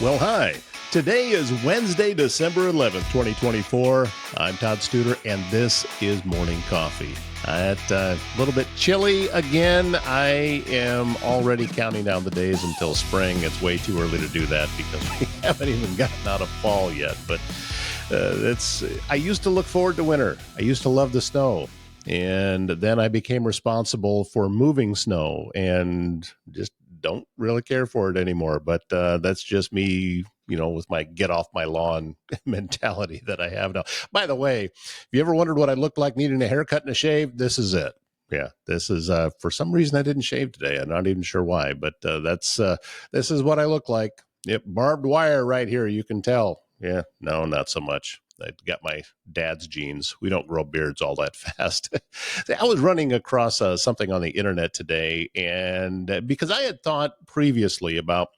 Well, hi. Today is Wednesday, December 11th, 2024. I'm Todd Studer, and this is Morning Coffee. It's a little bit chilly again. I am already counting down the days until spring. It's way too early to do that because we haven't even gotten out of fall yet. But I used to look forward to winter. I used to love the snow. And then I became responsible for moving snow and just don't really care for it anymore. But that's just me, with my get off my lawn mentality that I have now. By the way, if you ever wondered what I looked like needing a haircut and a shave, this is it. Yeah, this is for some reason I didn't shave today. I'm not even sure why, but this is what I look like. Yep, barbed wire right here. You can tell. Yeah, no, not so much. I got my dad's genes. We don't grow beards all that fast. I was running across something on the internet today, and because I had thought previously about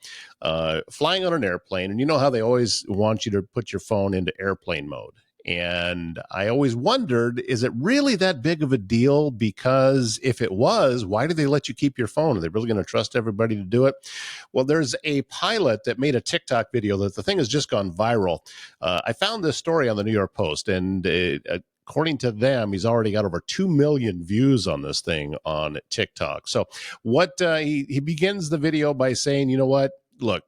flying on an airplane, and you know how they always want you to put your phone into airplane mode. And I always wondered, is it really that big of a deal? Because if it was, why do they let you keep your phone? Are they really going to trust everybody to do it? Well, there's a pilot that made a TikTok video that the thing has just gone viral. I found this story on the New York Post, and according to them, he's already got over 2 million views on this thing on TikTok. So what he begins the video by saying, you know what, look,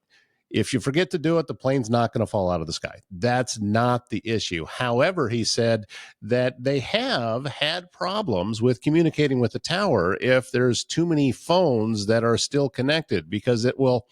if you forget to do it, the plane's not going to fall out of the sky. That's not the issue. However, he said that they have had problems with communicating with the tower if there's too many phones that are still connected, because it will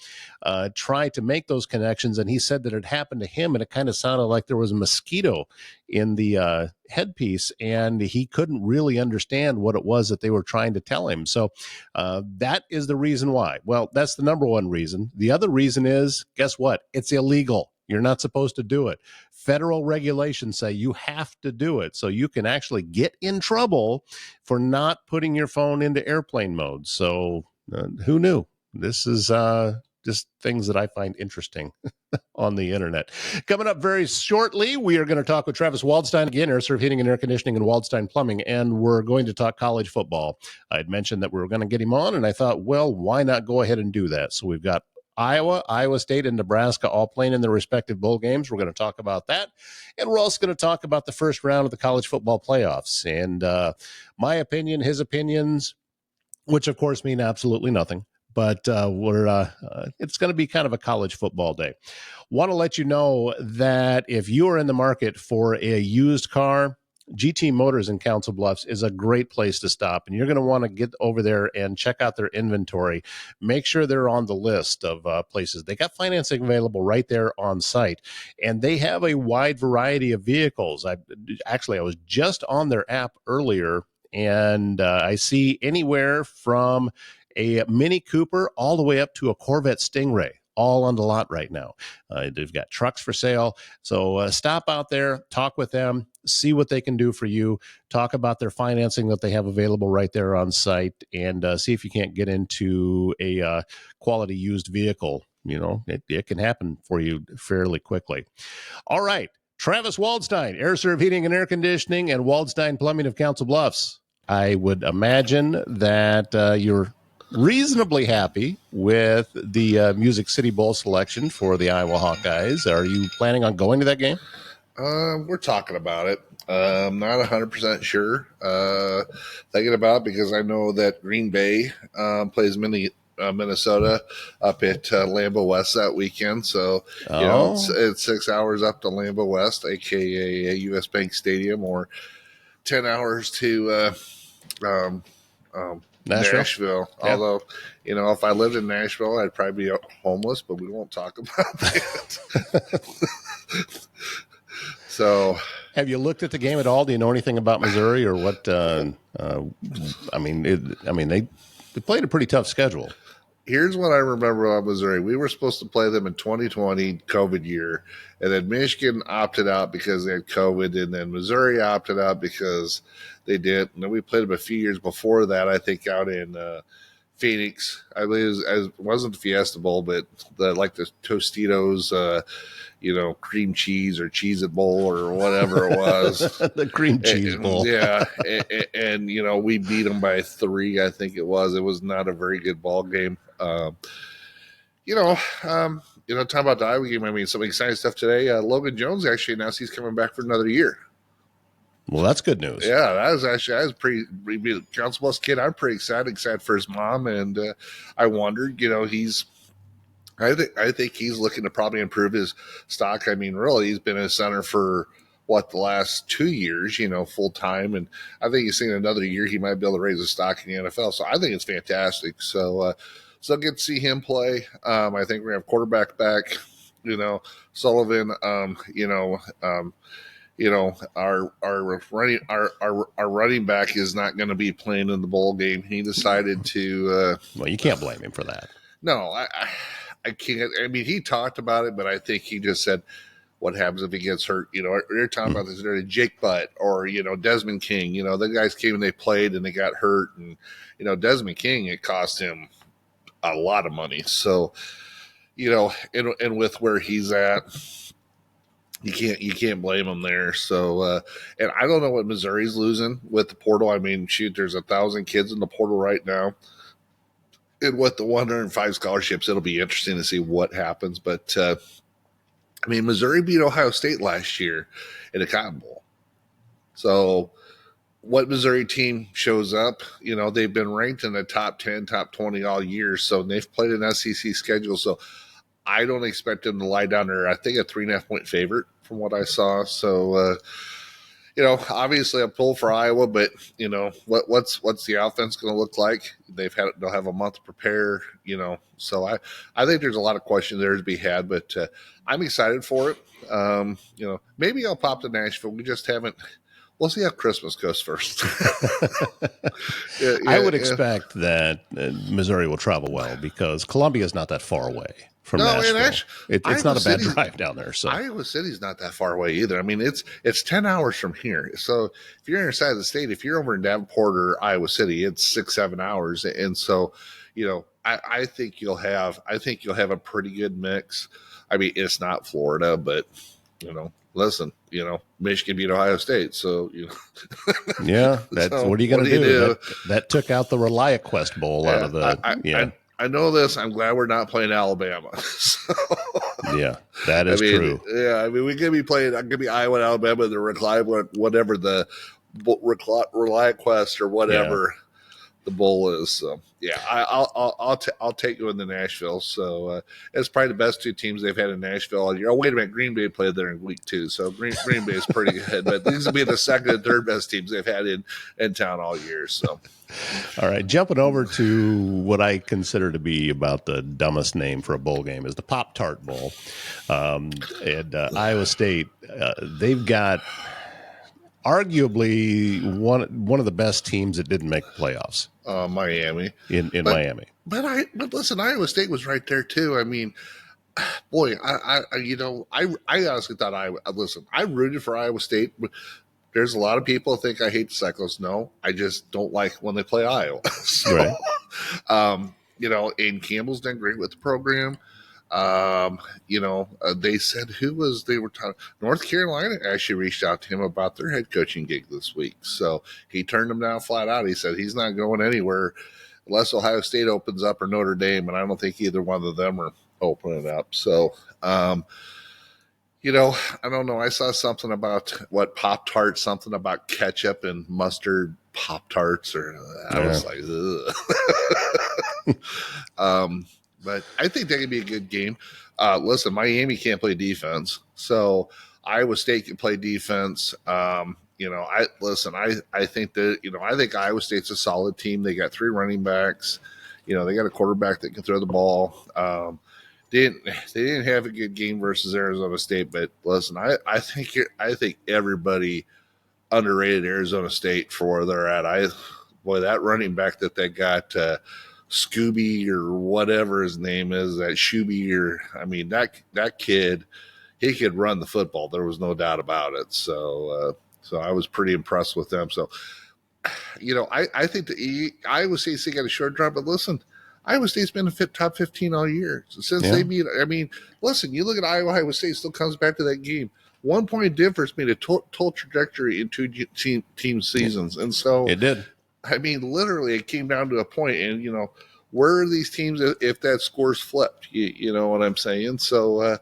try to make those connections. And he said that it happened to him, and it kind of sounded like there was a mosquito in the headpiece, and he couldn't really understand what it was that they were trying to tell him. So that is the reason why. Well, that's the number one reason. The other reason is, guess what? It's illegal. You're not supposed to do it. Federal regulations say you have to do it. So you can actually get in trouble for not putting your phone into airplane mode. So who knew? This is just things that I find interesting on the internet. Coming up very shortly, we are going to talk with Travis Waldstein again, Air Serv Heating and Air Conditioning and Waldstein Plumbing, and we're going to talk college football. I had mentioned that we were going to get him on, and I thought, well, why not go ahead and do that? So we've got Iowa State, and Nebraska all playing in their respective bowl games. We're going to talk about that. And we're also going to talk about the first round of the college football playoffs. And my opinion, his opinions, which of course mean absolutely nothing. But it's going to be kind of a college football day. Want to let you know that if you are in the market for a used car, GT Motors in Council Bluffs is a great place to stop, and you're going to want to get over there and check out their inventory. Make sure they're on the list of places. They got financing available right there on site, and they have a wide variety of vehicles. I was just on their app earlier, and I see anywhere from a Mini Cooper all the way up to a Corvette Stingray, all on the lot right now. They've got trucks for sale. So stop out there, talk with them, see what they can do for you, talk about their financing that they have available right there on site, and see if you can't get into a quality used vehicle. You know, it can happen for you fairly quickly. All right. Travis Waldstein, Air Serv Heating and Air Conditioning and Waldstein Plumbing of Council Bluffs. I would imagine that you're reasonably happy with the Music City Bowl selection for the Iowa Hawkeyes. Are you planning on going to that game? We're talking about it. I'm not 100% sure. Thinking about it because I know that Green Bay plays Minnesota up at Lambeau West that weekend. So, it's 6 hours up to Lambeau West, a.k.a. U.S. Bank Stadium, or 10 hours to Nashville. Yeah. Although, if I lived in Nashville, I'd probably be homeless, but we won't talk about that. So, have you looked at the game at all? Do you know anything about Missouri or what? They played a pretty tough schedule. Here's what I remember about Missouri. We were supposed to play them in 2020 COVID year, and then Michigan opted out because they had COVID, and then Missouri opted out because they did. And then we played them a few years before that, I think, out in Phoenix. I believe it wasn't the Fiesta Bowl, but the Tostitos, cream cheese or Cheez-It Bowl or whatever it was. The cream cheese bowl. Yeah. And, we beat them by 3, I think it was. It was not a very good ball game. talking about the Iowa game, I mean, some exciting stuff today. Logan Jones actually announced he's coming back for another year. Well, that's good news. Yeah, that was pretty. Council Bluffs kid, I'm pretty excited for his mom, and I wondered, I think he's looking to probably improve his stock. I mean, really, he's been a center for the last 2 years, full time, and I think he's seen another year he might be able to raise his stock in the NFL. So I think it's fantastic. So get to see him play. I think we're gonna have quarterback back. Sullivan. Our running back is not going to be playing in the bowl game. He decided to. Well, you can't blame him for that. No, I can't. I mean, he talked about it, but I think he just said, "What happens if he gets hurt?" They're talking about this. Jake Butt or Desmond King. The guys came and they played and they got hurt, and Desmond King, it cost him a lot of money. So, and with where he's at. You can't blame them there. So, and I don't know what Missouri's losing with the portal. I mean, shoot, there's 1,000 kids in the portal right now. And with the 105 scholarships, it'll be interesting to see what happens. But, I mean, Missouri beat Ohio State last year in the Cotton Bowl. So what Missouri team shows up, they've been ranked in the top 10, top 20 all year. So they've played an SEC schedule. So I don't expect them to lie down there. I think a 3.5 point favorite from what I saw. So, obviously I'm pulled for Iowa, but what's the offense going to look like? They'll have a month to prepare, So I think there's a lot of questions there to be had, but I'm excited for it. Maybe I'll pop to Nashville. We just haven't. We'll see how Christmas goes first. I would expect that Missouri will travel well because Columbia is not that far away from Nashville. It's not a bad drive down there. So Iowa City's not that far away either. I mean, it's 10 hours from here. So if you're inside the state, if you're over in Davenport or Iowa City, it's 6-7 hours. And so, I think you'll have a pretty good mix. I mean, it's not Florida, but listen, Michigan beat Ohio State, so yeah. That's so what are you going to do? That took out the ReliaQuest Bowl out of the. I know this. I'm glad we're not playing Alabama. So, yeah, that is true. Yeah, I mean, we could be playing. I could be Iowa and Alabama, the whatever the ReliaQuest or whatever the bowl is. So yeah, I'll take you into Nashville. So it's probably the best two teams they've had in Nashville all year. Oh, wait a minute, Green Bay played there in week 2, so Green Bay is pretty good. But these will be the second and third best teams they've had in town all year. So. All right, jumping over to what I consider to be about the dumbest name for a bowl game is the Pop-Tart Bowl. And Iowa State, they've got arguably one of the best teams that didn't make the playoffs. Miami. In Miami. But listen, Iowa State was right there too. I mean, boy, I honestly thought I rooted for Iowa State. There's a lot of people think I hate the Cyclones. No, I just don't like when they play Iowa. So, right. And Campbell's done great with the program. They said North Carolina actually reached out to him about their head coaching gig this week. So he turned them down flat out. He said he's not going anywhere unless Ohio State opens up or Notre Dame. And I don't think either one of them are opening up. So, I don't know. I saw something about Pop-Tarts, something about ketchup and mustard Pop-Tarts, or I was like, ugh. But I think that could be a good game. Listen, Miami can't play defense, so Iowa State can play defense. I think Iowa State's a solid team. They got 3 running backs. They got a quarterback that can throw the ball. They didn't have a good game versus Arizona State, but listen, I think everybody underrated Arizona State for where they're at. That running back that they got, Scooby or whatever his name is, that Shuby, that kid, he could run the football. There was no doubt about it. So I was pretty impressed with them. So, I think Iowa State's got a short drive, but listen, Iowa State's been a top 15 all year. So since they beat, listen, you look at Iowa State still comes back to that game. 1 point difference made a total trajectory in 2 team seasons. And so it did. Literally it came down to a point, and, where are these teams if that score's flipped? You know what I'm saying? So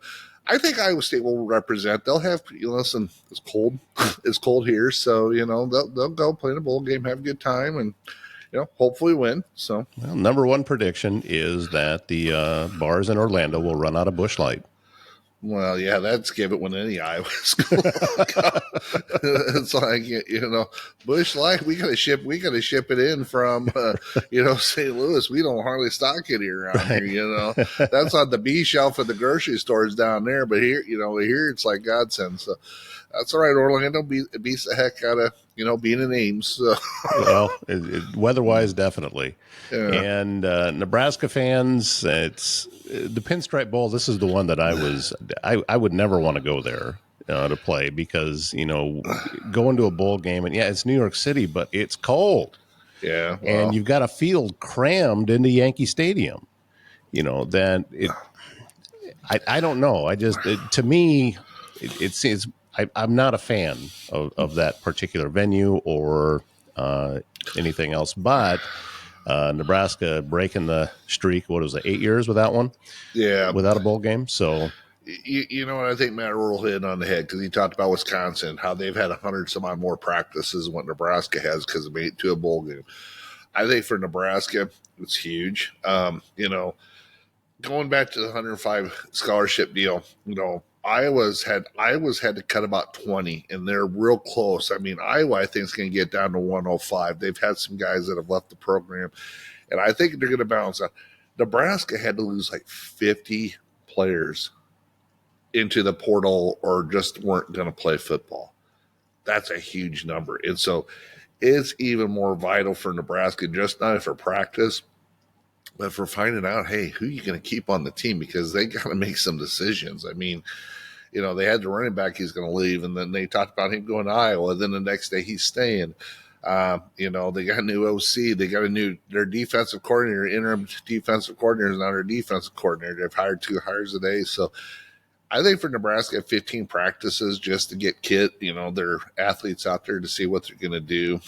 I think Iowa State will represent. They'll have, listen, it's cold. It's cold here. So, they'll go play in a bowl game, have a good time, and, hopefully win. So, Well, number one prediction is that the bars in Orlando will run out of Busch Light. well, yeah, that's give it when any Iowa school. It's like, Busch Light. We gotta ship it in from St. Louis. We don't hardly stock it here around here. That's on the B shelf at the grocery stores down there. But here, here it's like godsend. So that's all right. Orlando beats the heck out of being in Ames. So. Well, weather-wise, definitely. Yeah. And Nebraska fans, it's the Pinstripe Bowl. This is the one that I would never want to go there to play because, going to a bowl game, and yeah, it's New York City, but it's cold. Yeah. Well. And you've got a field crammed into Yankee Stadium. I don't know. To me, it seems I'm not a fan of that particular venue or anything else, but Nebraska breaking the streak. What was it, 8 years without one? Yeah, without a bowl game. So you know what, I think Matt Earl hit on the head because he talked about Wisconsin, how they've had 100 some odd more practices than what Nebraska has because they made it to a bowl game. I think for Nebraska, it's huge. Going back to the 105 scholarship deal, Iowa's had to cut about 20, and they're real close. I mean, Iowa, I think, is going to get down to 105. They've had some guys that have left the program, and I think they're going to balance out. Nebraska had to lose like 50 players into the portal or just weren't going to play football. That's a huge number. And so it's even more vital for Nebraska, just not for practice, but for finding out, hey, who are you going to keep on the team? Because they got to make some decisions. I mean, they had the running back he's going to leave, and then they talked about him going to Iowa. Then the next day he's staying. They got a new OC. They got their defensive coordinator, interim defensive coordinator is now their defensive coordinator. They've hired 2 hires a day. So I think for Nebraska, 15 practices just to get their athletes out there to see what they're going to do,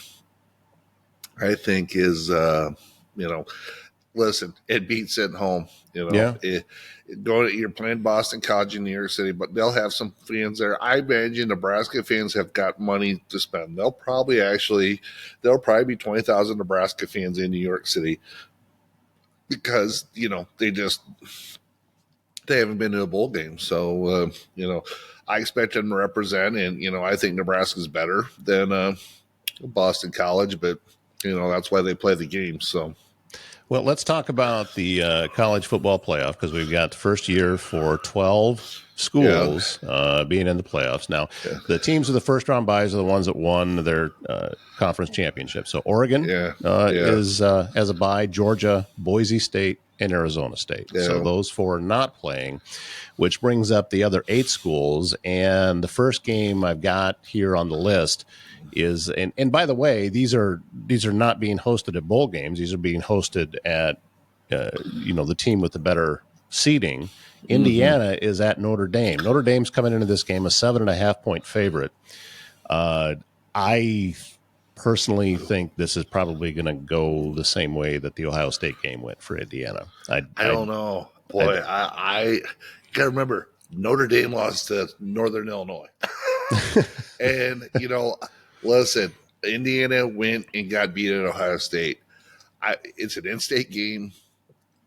I think is, listen, it beats sitting home. Yeah. You're playing Boston College in New York City, but they'll have some fans there. I imagine Nebraska fans have got money to spend. There'll probably be 20,000 Nebraska fans in New York City because they haven't been to a bowl game. So I expect them to represent, and I think Nebraska's better than Boston College, but that's why they play the game. So. Well, let's talk about the college football playoff because we've got the first year for 12 schools being in the playoffs. Now, the teams with the first round byes are the ones that won their conference championship. So Oregon is as a bye, Georgia, Boise State, and Arizona State. Yeah. So those 4 are not playing, which brings up the other 8 schools. And the first game I've got here on the list is, and by the way, these are not being hosted at bowl games. These are being hosted at the team with the better seeding. Indiana is at Notre Dame. Notre Dame's coming into this game a 7.5-point favorite. I personally think this is probably going to go the same way that the Ohio State game went for Indiana. I don't know. Boy, I got to remember, Notre Dame lost to Northern Illinois. And, listen, Indiana went and got beat at Ohio State. It's an in-state game.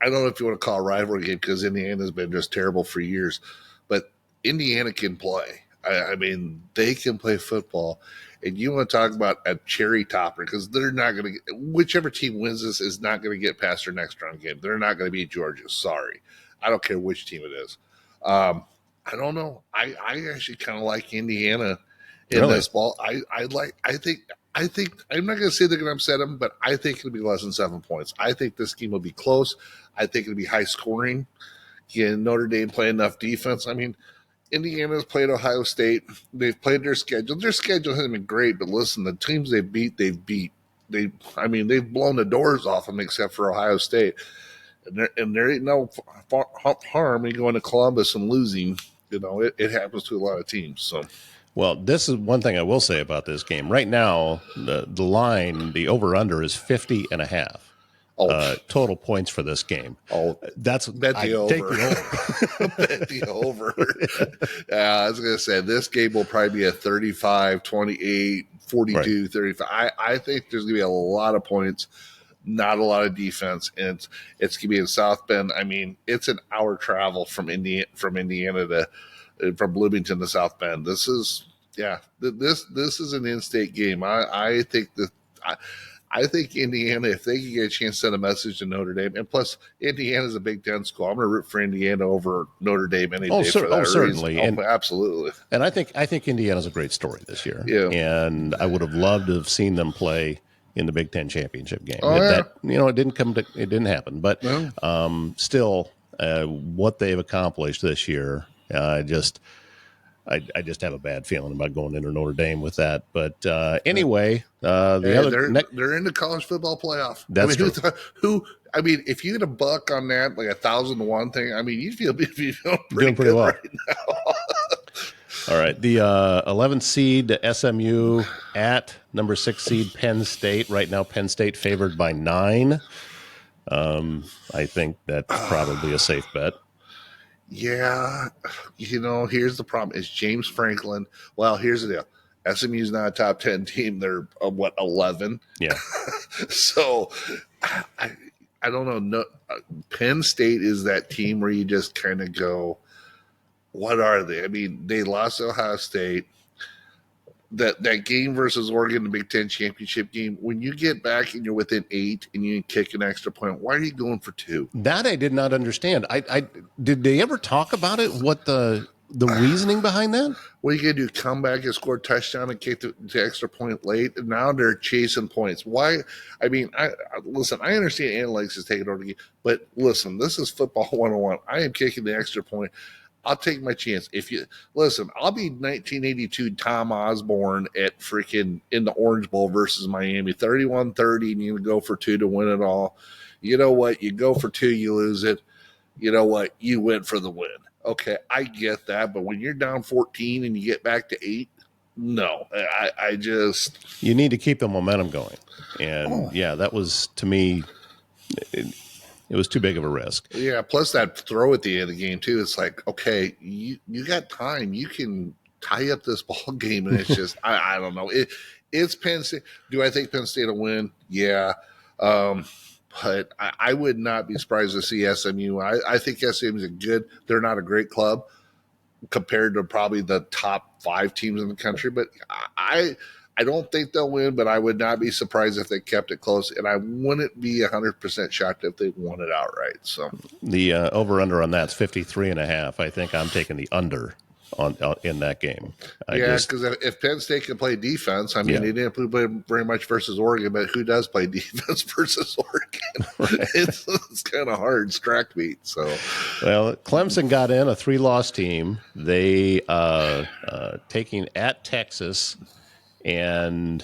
I don't know if you want to call it a rivalry game because Indiana's been just terrible for years. But Indiana can play. I mean, they can play football. And you want to talk about a cherry topper because they're not going to – whichever team wins this is not going to get past their next round game. They're not going to beat Georgia. Sorry. I don't care which team it is. I don't know. I actually kind of like Indiana in this ball. I think I'm not going to say they're going to upset them, but I think it'll be less than 7 points. I think this game will be close. I think it'll be high scoring. Can Notre Dame play enough defense? I mean, Indiana's played Ohio State. They've played their schedule. Their schedule hasn't been great, but listen, the teams they've beat. They've blown the doors off them except for Ohio State. And there ain't no harm in going to Columbus and losing. It happens to a lot of teams. So, well, this is one thing I will say about this game. Right now, the line, the over-under is 50.5. Oh. total points for this game. Oh, That's bet the over. Take the over. Bet the over. I was going to say this game will probably be a 35, 28, 42, right. 35. I think there's going to be a lot of points, not a lot of defense, and it's going to be in South Bend. I mean, it's an hour travel from Indiana from Bloomington to South Bend. This is this is an in-state game. I think that. I think Indiana, if they can get a chance to send a message to Notre Dame, and plus Indiana's a Big Ten school, I'm going to root for Indiana over Notre Dame any day for that certainly. reason. Absolutely. And I think Indiana's a great story this year. Yeah. And I would have loved to have seen them play in the Big Ten championship game. It didn't happen. But still, what they've accomplished this year, I just have a bad feeling about going into Notre Dame with that. But anyway, they're in the college football playoff. That's true. If you get a buck on that, like 1,000-to-1 thing, I mean, you'd feel pretty pretty well right now. All right, the 11th seed SMU at number 6 seed Penn State. Right now, Penn State favored by 9. I think that's probably a safe bet. Yeah, here's the problem: is James Franklin. Well, here's the deal: SMU's not a top 10 team; they're 11. Yeah. So, I don't know. No, Penn State is that team where you just kind of go, "What are they?" I mean, they lost to Ohio State. That game versus Oregon, the Big Ten championship game, when you get back and you're within 8 and you kick an extra point, why are you going for 2? That I did not understand. I did they ever talk about it? What the reasoning behind that? What are you going to do? Come back and score a touchdown and kick the extra point late? And now they're chasing points. Why? I mean, I understand analytics is taking over the game, but listen, this is football 101. I am kicking the extra point. I'll take my chance. If you listen, I'll be 1982 Tom Osborne at freaking in the Orange Bowl versus Miami, 31-30, and you go for 2 to win it all. You know what? You go for 2, you lose it. You know what? You win for the win. Okay, I get that, but when you're down 14 and you get back to 8, no, I just you need to keep the momentum going, and that was to me. It was too big of a risk. Yeah, plus that throw at the end of the game, too. It's like, okay, you got time. You can tie up this ball game, and it's just, I don't know. It's Penn State. Do I think Penn State will win? Yeah. But I would not be surprised to see SMU. I think SMU is they're not a great club compared to probably the top 5 teams in the country, but I don't think they'll win, but I would not be surprised if they kept it close, and I wouldn't be 100% shocked if they won it outright. So the over/under on that's 53.5. I think I'm taking the under on in that game. Because if Penn State can play defense, I mean, they didn't play very much versus Oregon, but who does play defense versus Oregon? Right. It's kind of hard, track meet. So, well, Clemson got in a 3-loss team. They taking at Texas. And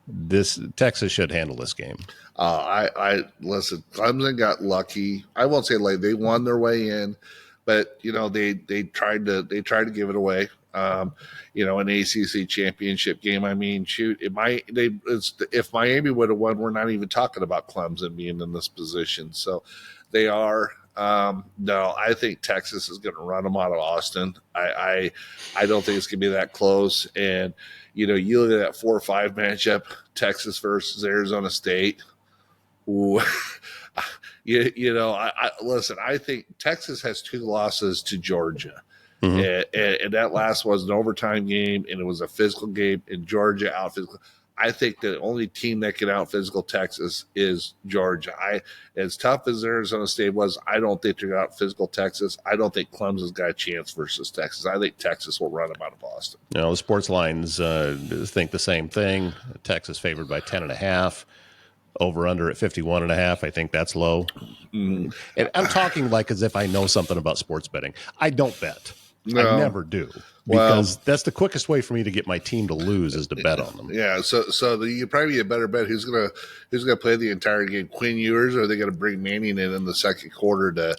this Texas should handle this game. I listen. Clemson got lucky. I won't say like they won their way in, but they tried to give it away. An ACC championship game. I mean, shoot, if Miami would have won, we're not even talking about Clemson being in this position. So they are. No, I think Texas is going to run them out of Austin. I don't think it's going to be that close. And, you look at that 4-5 matchup, Texas versus Arizona State. Ooh, listen, I think Texas has 2 losses to Georgia. Mm-hmm. And that last was an overtime game, and it was a physical game, and Georgia out physical. I think the only team that can out physical Texas is Georgia. As tough as Arizona State was, I don't think they're out physical Texas. I don't think Clemson's got a chance versus Texas. I think Texas will run them out of Boston. The sports lines think the same thing. Texas favored by 10.5. Over under at 51.5. I think that's low. And I'm talking like as if I know something about sports betting. I don't bet. No. I never do. Because that's the quickest way for me to get my team to lose is to bet on them. Yeah, so you probably a better bet. Who's gonna play the entire game? Quinn Ewers, or are they gonna bring Manning in the second quarter to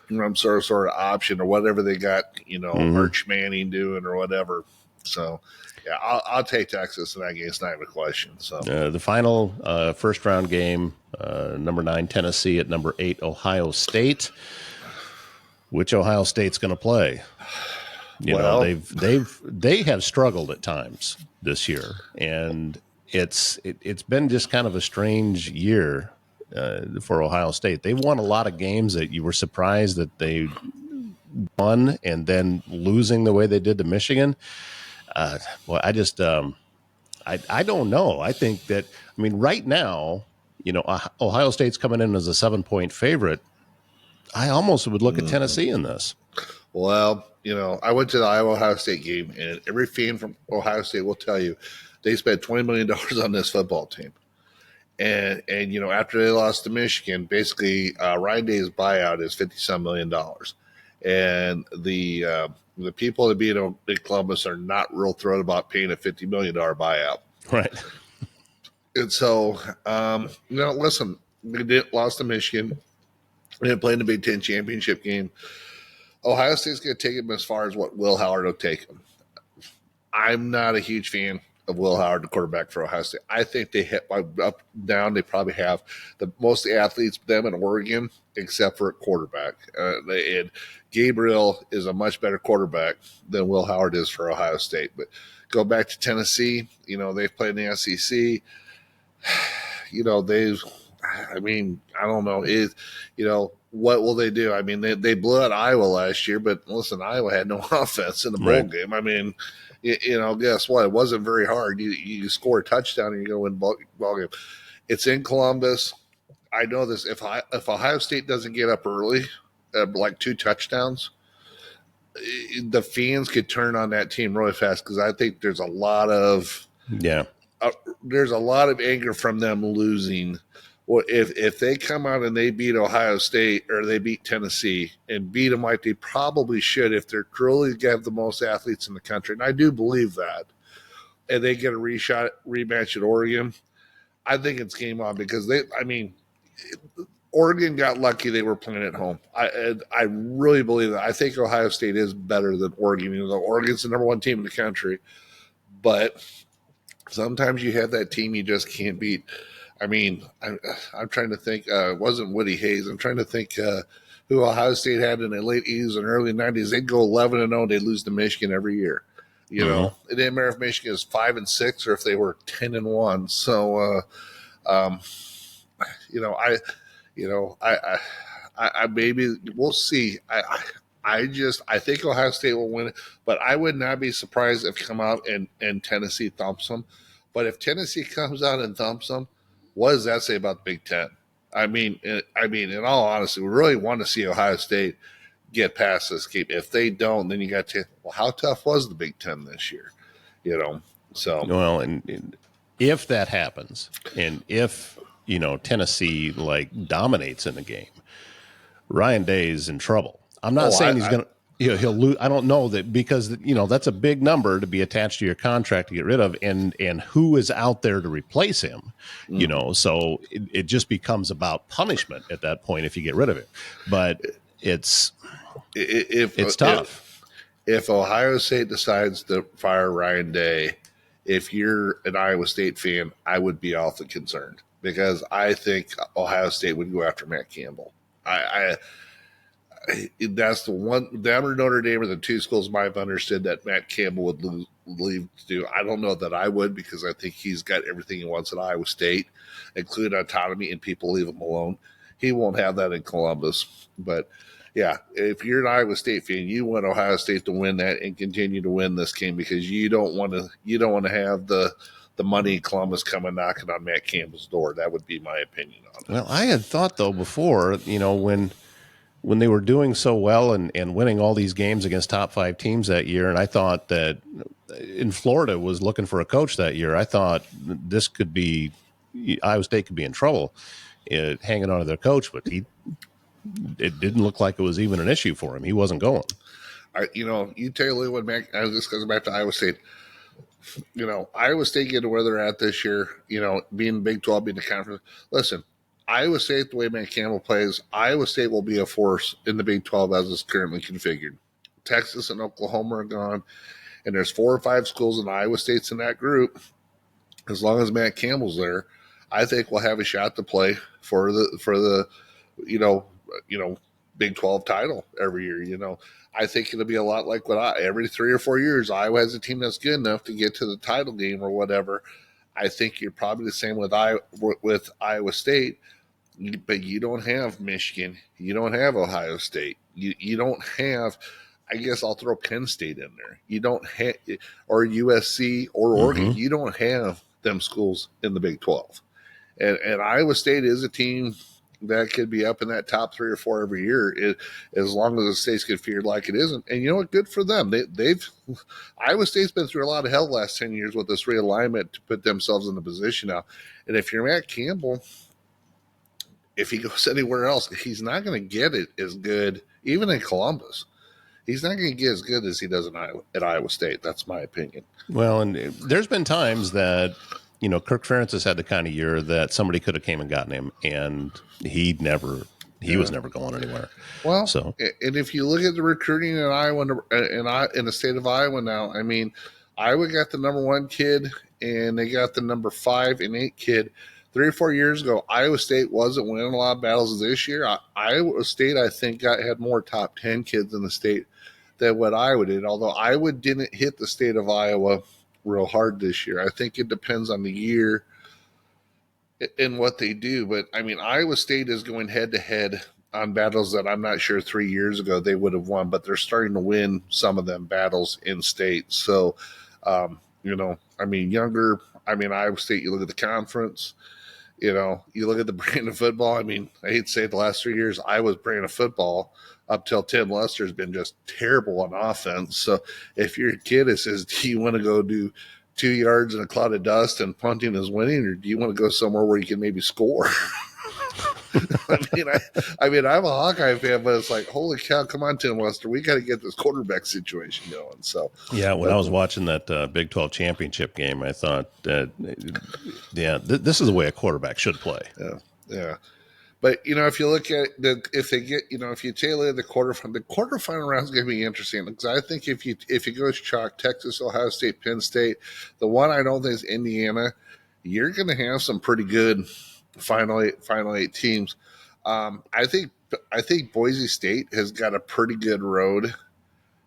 some sort of option or whatever they got? Arch Manning doing or whatever. So, yeah, I'll take Texas in that game. It's not even a question. So The final first round game, number 9 Tennessee at number 8 Ohio State. Which Ohio State's going to play? They have struggled at times this year, and it's been just kind of a strange year for Ohio State. They won a lot of games that you were surprised that they won, and then losing the way they did to Michigan. Well, I don't know. I think that, I mean, right now, Ohio State's coming in as a 7-point favorite. I almost would look at Tennessee in this. Well, I went to the Ohio State game, and every fan from Ohio State will tell you they spent $20 million on this football team. And after they lost to Michigan, basically Ryan Day's buyout is $50-some million. And the people that beat them in Columbus are not real thrilled about paying a $50 million buyout. Right. And so, listen, they lost to Michigan. They didn't play in the Big Ten championship game. Ohio State's going to take them as far as what Will Howard will take them. I'm not a huge fan of Will Howard, the quarterback for Ohio State. I think they hit up down. They probably have the most athletes, them in Oregon, except for a quarterback. And Gabriel is a much better quarterback than Will Howard is for Ohio State. But go back to Tennessee. They've played in the SEC. I don't know. What will they do? I mean, they blew out Iowa last year, but listen, Iowa had no offense in the bowl game. I mean, guess what? It wasn't very hard. You score a touchdown and you're going to win ball game. It's in Columbus. I know this. If Ohio State doesn't get up early, like 2 touchdowns, the fans could turn on that team really fast because I think there's a lot of anger from them losing. Well, if they come out and they beat Ohio State or they beat Tennessee and beat them like they probably should, if they're truly have the most athletes in the country, and I do believe that, and they get a rematch at Oregon, I think it's game on because Oregon got lucky they were playing at home. I really believe that. I think Ohio State is better than Oregon, even though Oregon's the number 1 team in the country. But sometimes you have that team you just can't beat. I mean, I'm trying to think. It wasn't Woody Hayes. I'm trying to think who Ohio State had in the late 80s and early 90s. They'd go 11-0. They'd lose to Michigan every year. It didn't matter if Michigan was 5-6 or if they were 10-1. So, I maybe we'll see. I think Ohio State will win it, but I would not be surprised if come out and Tennessee thumps them. But if Tennessee comes out and thumps them, what does that say about the Big Ten? I mean, in all honesty, we really want to see Ohio State get past this game. If they don't, then you got to, how tough was the Big Ten this year? So. Well, and if that happens, and if, Tennessee dominates in the game, Ryan Day is in trouble. I'm not saying he's going to. He'll lose. I don't know that because that's a big number to be attached to your contract to get rid of, and who is out there to replace him, So it just becomes about punishment at that point if you get rid of him. But it's tough. If Ohio State decides to fire Ryan Day, if you're an Iowa State fan, I would be awfully concerned because I think Ohio State would go after Matt Campbell. That's the one. Them or Notre Dame are the 2 schools I've understood that Matt Campbell would leave to do. I don't know that I would because I think he's got everything he wants at Iowa State, including autonomy, and people leave him alone. He won't have that in Columbus. But yeah, if you're an Iowa State fan, you want Ohio State to win that and continue to win this game because you don't want to have the money in Columbus coming knocking on Matt Campbell's door. That would be my opinion on it. Well, I had thought though before, when they were doing so well and winning all these games against top 5 teams that year, and I thought that in Florida was looking for a coach that year, I thought this could be Iowa State could be in trouble hanging on to their coach, but it didn't look like it was even an issue for him. He wasn't going. You tell you what, Mac, I was just going back to Iowa State. Iowa State getting where they're at this year, being Big 12, being the conference. Listen, Iowa State, the way Matt Campbell plays, Iowa State will be a force in the Big 12 as it's currently configured. Texas and Oklahoma are gone, and there's 4 or 5 schools in Iowa State's in that group, as long as Matt Campbell's there, I think we'll have a shot to play for the Big 12 title every year. I think it'll be a lot like every 3 or 4 years, Iowa has a team that's good enough to get to the title game or whatever. I think you're probably the same with Iowa State, but you don't have Michigan. You don't have Ohio State. You don't have, I guess I'll throw Penn State in there. You don't have, or USC or Oregon. You don't have them schools in the Big 12. And Iowa State is a team that could be up in that top 3 or 4 every year, as long as the state's configured like it isn't. And you know what? Good for them. Iowa State's been through a lot of hell the last 10 years with this realignment to put themselves in the position now. And if you're Matt Campbell, if he goes anywhere else, he's not going to get it as good, even in Columbus. He's not going to get as good as he does at Iowa State. That's my opinion. Well, and there's been times that, Kirk Ferentz has had the kind of year that somebody could have came and gotten him, and he was never going anywhere. Well, and if you look at the recruiting in Iowa, in the state of Iowa now, I mean, Iowa got the number 1 kid, and they got the number 5 and 8 kid. 3 or 4 years ago, Iowa State wasn't winning a lot of battles this year. Iowa State, I think, had more top 10 kids in the state than what Iowa did, although Iowa didn't hit the state of Iowa real hard this year. I think it depends on the year and what they do. But, I mean, Iowa State is going head-to-head on battles that I'm not sure 3 years ago they would have won, but they're starting to win some of them battles in state. So, Iowa State, you look at the conference, you look at the brand of football. I mean, I hate to say it, the last 3 years, Iowa's brand of football up till Tim Lester has been just terrible on offense. So if your kid says, do you want to go do 2 yards in a cloud of dust and punting is winning, or do you want to go somewhere where you can maybe score? I mean, I'm a Hawkeye fan, but it's like, holy cow, come on, Tim Lester, we got to get this quarterback situation going. So yeah, when I was watching that Big 12 championship game, I thought, this is the way a quarterback should play. Yeah. But, if you look at if you tailor the quarterfinal round is going to be interesting, because I think if you go chalk Texas, Ohio State, Penn State, the one I don't think is Indiana, you're going to have some pretty good final eight teams. I think Boise State has got a pretty good road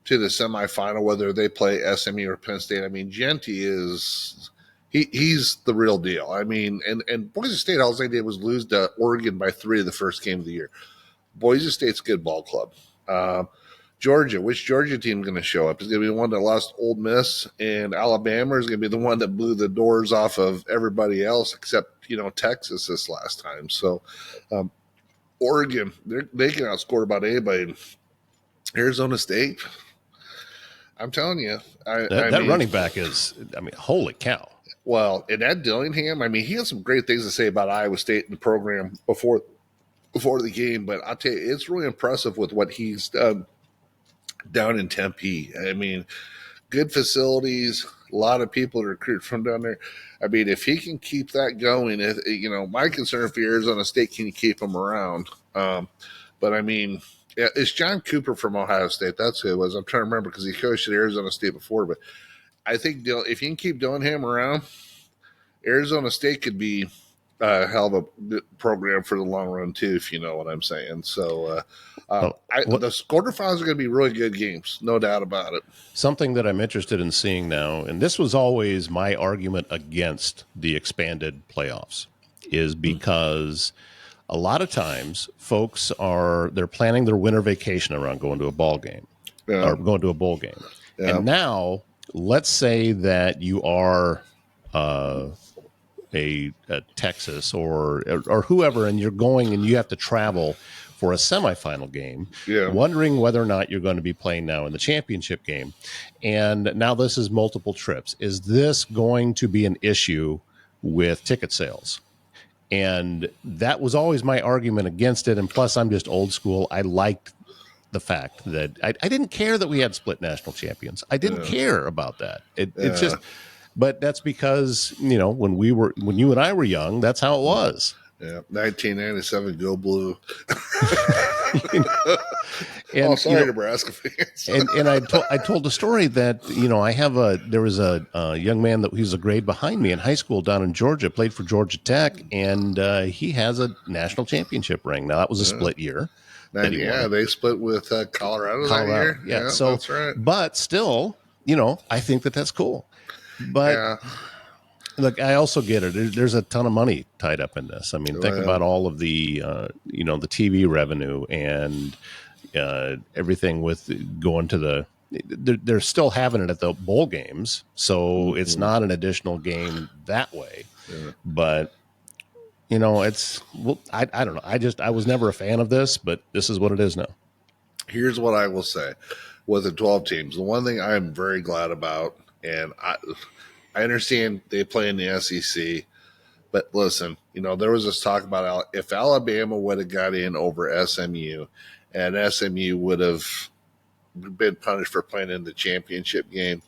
to the semifinal, whether they play SMU or Penn State. I mean, Genty is he's the real deal. I mean, and Boise State, all they did was lose to Oregon by 3 of the first game of the year. Boise State's a good ball club. Georgia, which Georgia team is going to show up? Is going to be the one that lost Ole Miss, and Alabama is going to be the one that blew the doors off of everybody else except, Texas this last time. So Oregon, they can outscore about anybody. Arizona State, I'm telling you. That running back is, holy cow. Well, and Ed Dillingham, he has some great things to say about Iowa State in the program before the game, but I'll tell you, it's really impressive with what he's done down in Tempe. I mean, good facilities, a lot of people to recruit from down there. I mean, if he can keep that going, my concern for Arizona State, can you keep him around? But I mean, it's John Cooper from Ohio State. That's who it was. I'm trying to remember because he coached at Arizona State before, but I think if you can keep Dillingham around, Arizona State could be a hell of a good program for the long run too, if you know what I'm saying. So the quarterfinals are going to be really good games, no doubt about it. Something that I'm interested in seeing now, and this was always my argument against the expanded playoffs, is because a lot of times folks they're planning their winter vacation around going to a ball game or going to a bowl game. Yeah. And now let's say that you are a Texas or whoever, and you're going and you have to travel for a semifinal game, wondering whether or not you're going to be playing now in the championship game. And now this is multiple trips. Is this going to be an issue with ticket sales? And that was always my argument against it. And plus, I'm just old school. I liked the fact that I didn't care that we had split national champions. I didn't care about that. It's just, but that's because, when you and I were young, that's how it was. Yeah, 1997, go blue. And sorry, Nebraska fans. and I told the story that there was a young man that he was a grade behind me in high school down in Georgia, played for Georgia Tech, and he has a national championship ring. Now that was a split year. They split with Colorado that year. Yeah, so that's right. But still, I think that's cool. But yeah. Look, I also get it. There's a ton of money tied up in this. I mean, think about all of the, the TV revenue and everything with going to they're still having it at the bowl games. So it's not an additional game that way. Yeah. But, I don't know. I was never a fan of this, but this is what it is now. Here's what I will say with the 12 teams. The one thing I'm very glad about, and I understand they play in the SEC, but listen, there was this talk about if Alabama would have got in over SMU, and SMU would have been punished for playing in the championship game.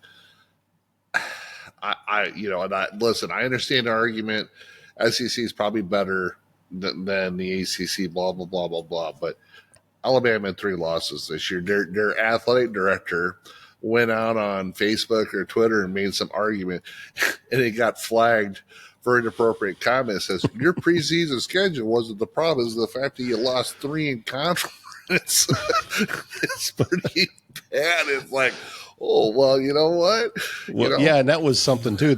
Listen, I understand the argument. SEC is probably better than the ACC, blah, blah, blah, blah, blah. But Alabama had 3 losses this year. Their athletic director went out on Facebook or Twitter and made some argument, and it got flagged for inappropriate comments. Says your preseason schedule wasn't the problem; is the fact that you lost 3 in conference. It's pretty bad. It's like, oh well, you know what? Yeah, and that was something too.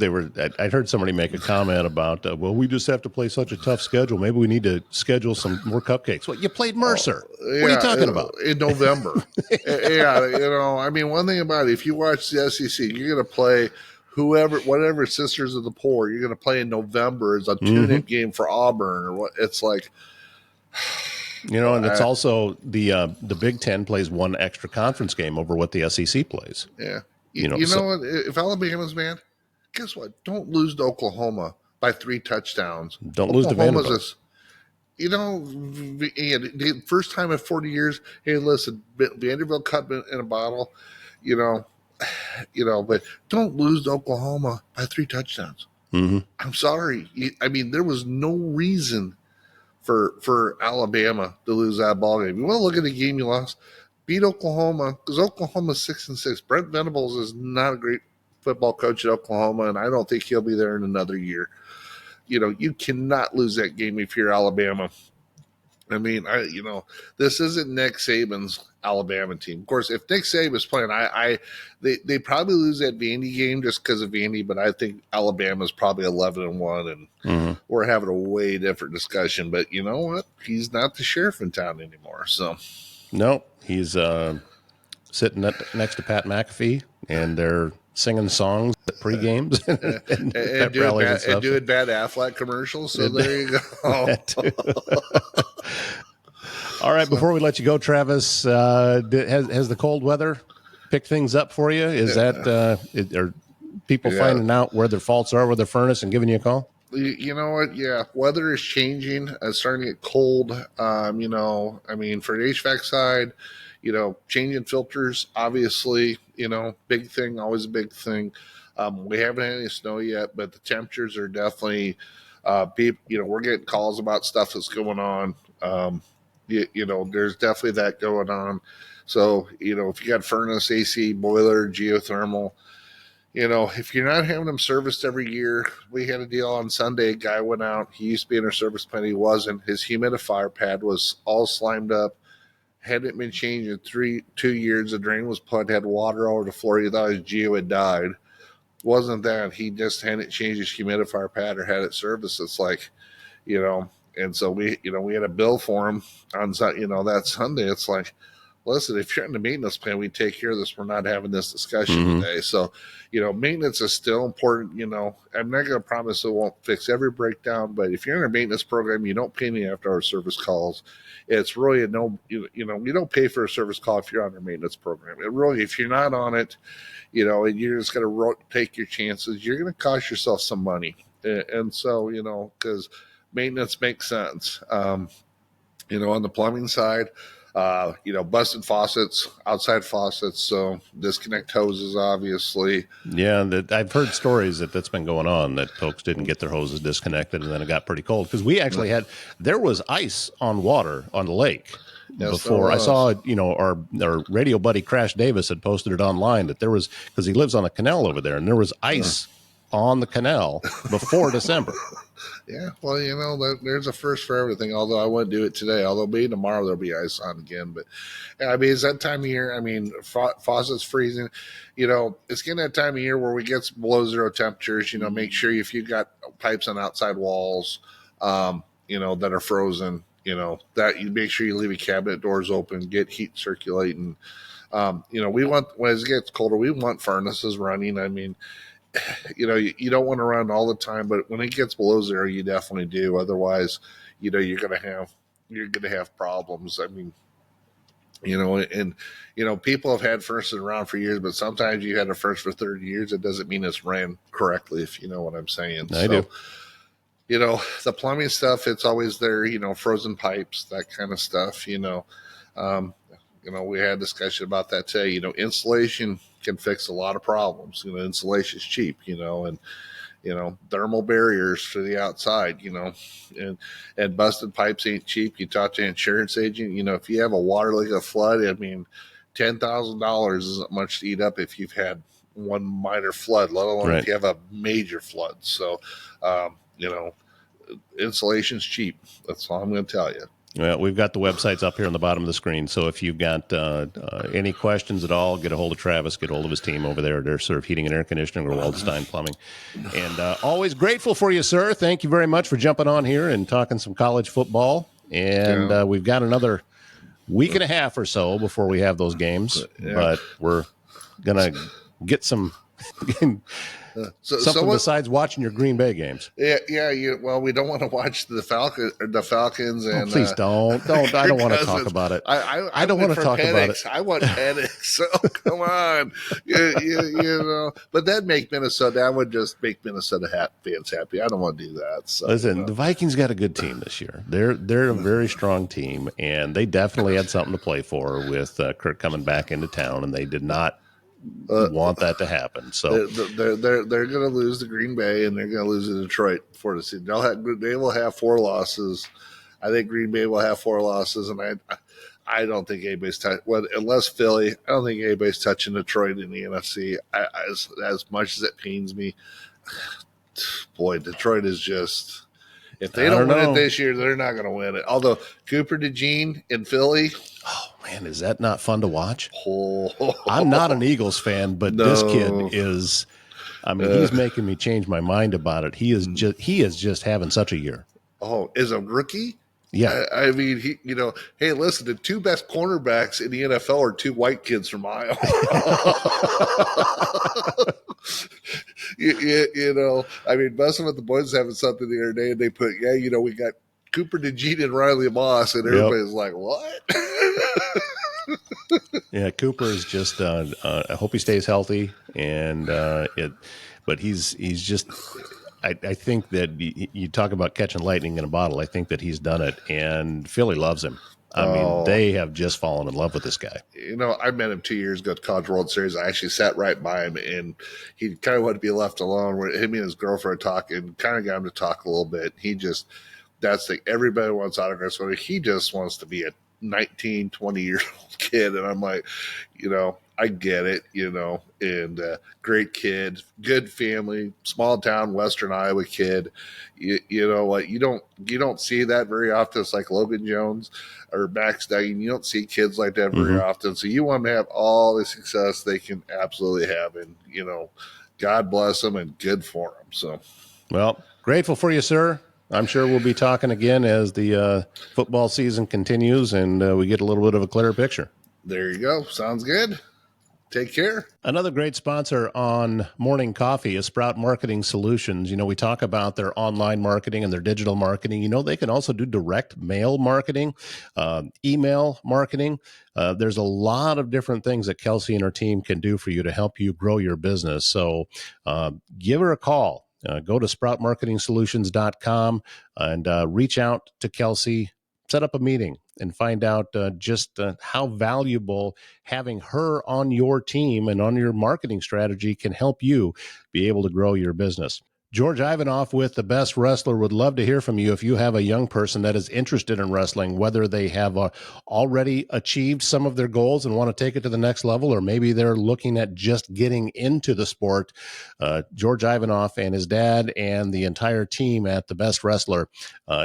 I heard somebody make a comment about, we just have to play such a tough schedule. Maybe we need to schedule some more cupcakes. Well, you played Mercer. What are you talking about? In November. I mean, one thing about it, if you watch the SEC, you're going to play whatever Sisters of the Poor, you're going to play in November as a tune-up game for Auburn or what. It's like, and it's also the Big Ten plays one extra conference game over what the SEC plays. Yeah. What? If Alabama's man, guess what? Don't lose to Oklahoma by 3 touchdowns. Don't lose to Vanderbilt. The first time in 40 years, hey, listen, Vanderbilt cut in a bottle, but don't lose to Oklahoma by 3 touchdowns. Mm-hmm. I'm sorry. I mean, there was no reason for Alabama to lose that ball game. You want to look at the game you lost? Beat Oklahoma, because Oklahoma's 6-6. Brent Venables is not a great football coach at Oklahoma, and I don't think he'll be there in another year. You cannot lose that game if you're Alabama. I mean, this isn't Nick Saban's Alabama team. Of course, if Nick Saban's playing, they probably lose that Vandy game just because of Vandy, but I think Alabama's probably 11-1, and we're having a way different discussion. But you know what? He's not the sheriff in town anymore. So, no, he's sitting next to Pat McAfee, and they're singing songs at pre-games and doing bad Affleck commercials. So there you go. All right, before we let you go, Travis, has the cold weather picked things up for you? Is are people finding out where their faults are with their furnace and giving you a call? You know what? Yeah, weather is changing. It's starting to get cold. I mean, for the HVAC side, changing filters, obviously, big thing, always a big thing. We haven't had any snow yet, but the temperatures are definitely, we're getting calls about stuff that's going on. There's definitely that going on. So, if you got furnace, AC, boiler, geothermal, if you're not having them serviced every year, we had a deal on Sunday. A guy went out. He used to be in our service plan. He wasn't. His humidifier pad was all slimed up. Hadn't been changed in 2 years. The drain was plugged, had water all over the floor. He thought his geo had died. Wasn't that. He just hadn't changed his humidifier pad or had it serviced. It's like, and so we had a bill for him on, that Sunday. It's like, listen, if you're in the maintenance plan, we take care of this. We're not having this discussion today. So, maintenance is still important. I'm not going to promise it won't fix every breakdown, but if you're in a maintenance program, you don't pay any after-hour service calls. It's really you don't pay for a service call if you're on a maintenance program. It really, if you're not on it, and you're just going to take your chances, you're going to cost yourself some money. And so, because maintenance makes sense. On the plumbing side, Busted faucets, outside faucets. So disconnect hoses, obviously. Yeah, I've heard stories that's been going on, that folks didn't get their hoses disconnected, and then it got pretty cold, because we actually there was ice on water on the lake Yes, there before. I was. saw, our radio buddy Crash Davis had posted it online, that there was, because he lives on a canal over there, and there was ice on the canal before December. Yeah, well, there's a first for everything. Although I wouldn't do it today. Although maybe tomorrow there'll be ice on again. But yeah, I mean, it's that time of year. I mean, faucets freezing. It's getting that time of year where we get below zero temperatures. Make sure if you got pipes on outside walls, that are frozen. That you make sure you leave your cabinet doors open, get heat circulating. We want, as it gets colder, we want furnaces running. I mean, you don't want to run all the time, but when it gets below zero, you definitely do. Otherwise, you're gonna have problems. I mean, people have had furnaces around for years, but sometimes you had a furnace for 30 years. It doesn't mean it's ran correctly, if you know what I'm saying. I do. The plumbing stuff, it's always there. Frozen pipes, that kind of stuff. We had a discussion about that today. Insulation can fix a lot of problems. Insulation is cheap, and thermal barriers to the outside, and busted pipes ain't cheap. You talk to an insurance agent, if you have a water leak, a flood, I mean, $10,000 isn't much to eat up if you've had one minor flood, let alone if you have a major flood. So, insulation's cheap. That's all I'm going to tell you. Well, we've got the websites up here on the bottom of the screen. So if you've got any questions at all, get a hold of Travis, get a hold of his team over there. They're Surf Heating and Air Conditioning, or Waldstein Plumbing. And always grateful for you, sir. Thank you very much for jumping on here and talking some college football. And we've got another week and a half or so before we have those games. Yeah. But we're going to get some... something besides watching your Green Bay games. Yeah. Well, we don't want to watch the Falcons, and please don't. I don't want to talk about it. I don't want to talk about it. I want headaches. So come on, But that'd make Minnesota. That would just make Minnesota fans happy. I don't want to do that. So, listen, the Vikings got a good team this year. They're a very strong team, and they definitely had something to play for with Kirk coming back into town, and they did not want that to happen. So they're going to lose to Green Bay, and they're going to lose to Detroit for the season. They will have 4 losses. I think Green Bay will have 4 losses, and I don't think anybody's unless Philly. I don't think anybody's touching Detroit in the NFC. As much as it pains me, boy, Detroit is just. If they don't win it this year, they're not going to win it. Although Cooper DeJean in Philly. Oh, man, is that not fun to watch? I'm not an Eagles fan, but this kid is, he's making me change my mind about it. He is just having such a year. Oh, as a rookie? Yeah. I mean, hey, listen, the 2 best cornerbacks in the NFL are 2 white kids from Iowa. Messing with the boys having something the other day, and they put, we got Cooper DeJean and Riley Moss, and everybody's like, what? Yeah, Cooper is just. I hope he stays healthy, and but he's just. I think that you talk about catching lightning in a bottle. I think that he's done it, and Philly loves him. I mean, they have just fallen in love with this guy. I met him 2 years ago at the College World Series. I actually sat right by him, and he kind of wanted to be left alone. Where him and his girlfriend talking, kind of got him to talk a little bit. That's everybody wants autographs. He just wants to be a 19, 20-year-old kid. And I'm like, I get it, and great kid, good family, small town, Western Iowa kid. You know what? You don't see that very often. It's like Logan Jones or Max Duggan. You don't see kids like that very often. So you want them to have all the success they can absolutely have. And, God bless them and good for them. So, well, grateful for you, sir. I'm sure we'll be talking again as the football season continues and we get a little bit of a clearer picture. There you go. Sounds good. Take care. Another great sponsor on Morning Coffee is Sprout Marketing Solutions. We talk about their online marketing and their digital marketing. They can also do direct mail marketing, email marketing. There's a lot of different things that Kelsey and her team can do for you to help you grow your business. So give her a call. Go to sproutmarketingsolutions.com and reach out to Kelsey. Set up a meeting and find out just how valuable having her on your team and on your marketing strategy can help you be able to grow your business. George Ivanoff with The Best Wrestler would love to hear from you if you have a young person that is interested in wrestling, whether they have already achieved some of their goals and want to take it to the next level, or maybe they're looking at just getting into the sport. George Ivanoff and his dad and the entire team at The Best Wrestler,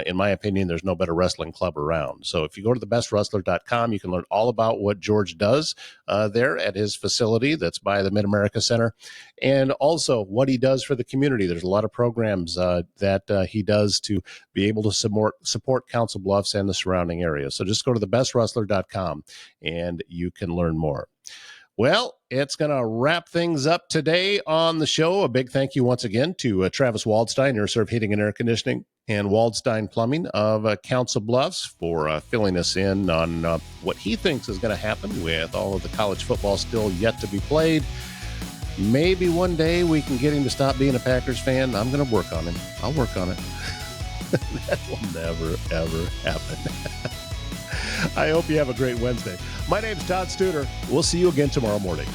in my opinion, there's no better wrestling club around. So if you go to thebestwrestler.com, you can learn all about what George does there at his facility that's by the Mid-America Center, and also what he does for the community. There's a lot of programs that he does to be able to support Council Bluffs and the surrounding area. So just go to thebestwrestler.com and you can learn more. Well, it's going to wrap things up today on the show. A big thank you once again to Travis Waldstein, Air Serv Heating and Air Conditioning, and Waldstein Plumbing of Council Bluffs for filling us in on what he thinks is going to happen with all of the college football still yet to be played. Maybe one day we can get him to stop being a Packers fan. I'm going to work on him. I'll work on it. That will never, ever happen. I hope you have a great Wednesday. My name's Todd Studer. We'll see you again tomorrow morning.